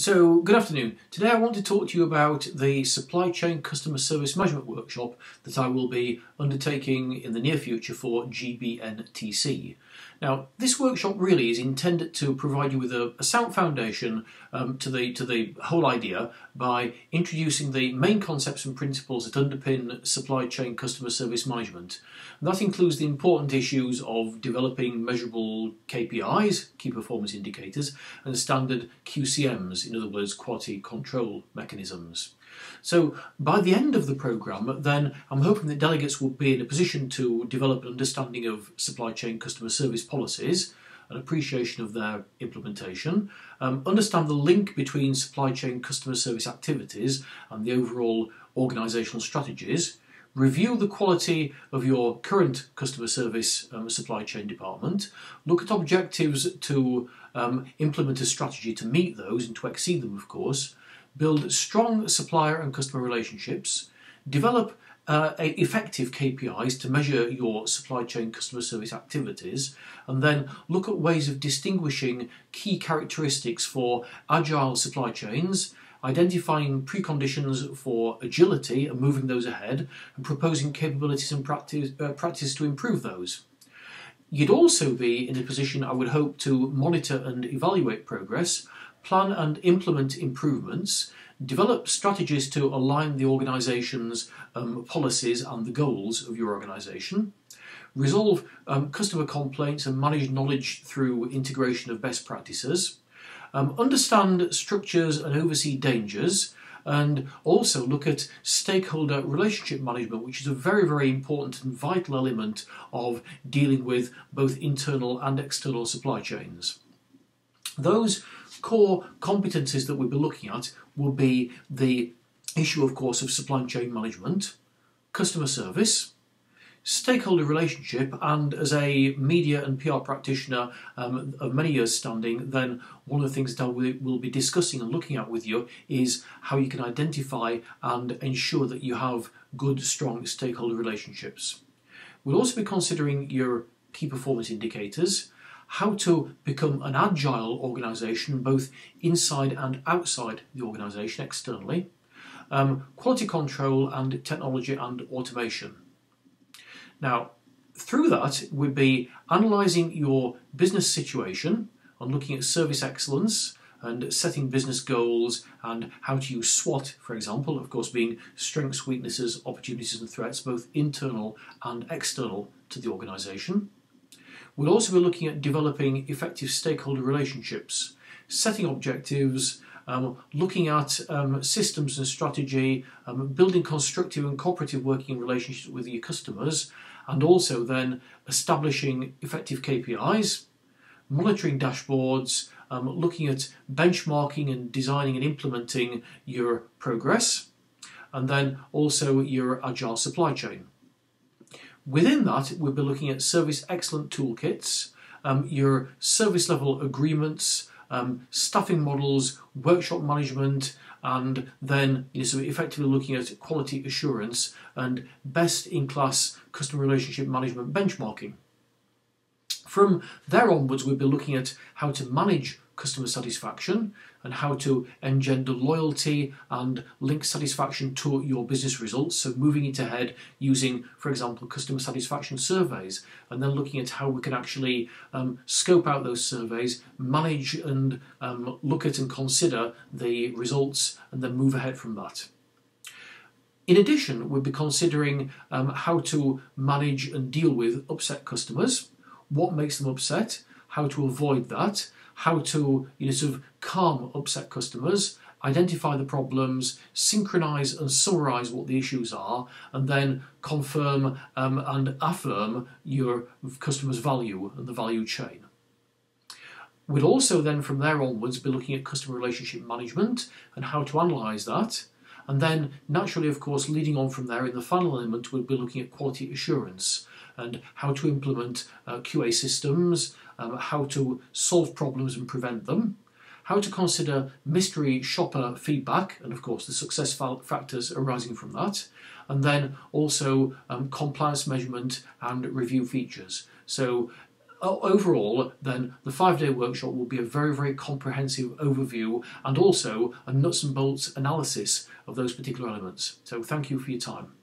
So, good afternoon. Today I want to talk to you about the Supply Chain Customer Service Management Workshop that I will be undertaking in the near future for GBNTC. Now, this workshop really is intended to provide you with a sound foundation to the whole idea by introducing the main concepts and principles that underpin supply chain customer service management. And that includes the important issues of developing measurable KPIs, key performance indicators, and standard QCMs, in other words, quality control mechanisms. So by the end of the programme, then I'm hoping that delegates will be in a position to develop an understanding of supply chain customer service policies, an appreciation of their implementation, understand the link between supply chain customer service activities and the overall organisational strategies, review the quality of your current customer service supply chain department, look at objectives to implement a strategy to meet those and to exceed them, of course, build strong supplier and customer relationships, develop effective KPIs to measure your supply chain customer service activities, and then look at ways of distinguishing key characteristics for agile supply chains, identifying preconditions for agility and moving those ahead, and proposing capabilities and practice to improve those. You'd also be in a position, I would hope, to monitor and evaluate progress, plan and implement improvements, develop strategies to align the organisation's policies and the goals of your organisation, resolve customer complaints and manage knowledge through integration of best practices, understand structures and oversee dangers, and also look at stakeholder relationship management, which is a very, very important and vital element of dealing with both internal and external supply chains. Those core competencies that we'll be looking at will be the issue, of course, of supply chain management, customer service, stakeholder relationship, and as a media and PR practitioner of many years standing, then one of the things that we'll be discussing and looking at with you is how you can identify and ensure that you have good, strong stakeholder relationships. We'll also be considering your key performance indicators, how to become an agile organisation both inside and outside the organisation externally, quality control and technology and automation. Now, through that, we'd be analysing your business situation and looking at service excellence and setting business goals and how to use SWOT, for example, of course being strengths, weaknesses, opportunities and threats, both internal and external to the organisation. We'll also be looking at developing effective stakeholder relationships, setting objectives, looking at systems and strategy, building constructive and cooperative working relationships with your customers, and also then establishing effective KPIs, monitoring dashboards, looking at benchmarking and designing and implementing your progress, and then also your agile supply chain. Within that, we'll be looking at service excellence toolkits, your service level agreements, staffing models, workshop management, and then so effectively looking at quality assurance and best-in-class customer relationship management benchmarking. From there onwards, we'll be looking at how to manage customer satisfaction and how to engender loyalty and link satisfaction to your business results. So moving it ahead using, for example, customer satisfaction surveys, and then looking at how we can actually scope out those surveys, manage and look at and consider the results, and then move ahead from that. In addition, we'll be considering how to manage and deal with upset customers, what makes them upset, how to avoid that, how to sort of calm upset customers, identify the problems, synchronise and summarise what the issues are, and then confirm and affirm your customer's value and the value chain. We'll also then from there onwards be looking at customer relationship management and how to analyse that. And then naturally, of course, leading on from there in the final element, we'll be looking at quality assurance and how to implement QA systems, how to solve problems and prevent them, how to consider mystery shopper feedback and of course the success factors arising from that, and then also compliance measurement and review features. So overall, then the 5-day workshop will be a very, very comprehensive overview and also a nuts and bolts analysis of those particular elements. So thank you for your time.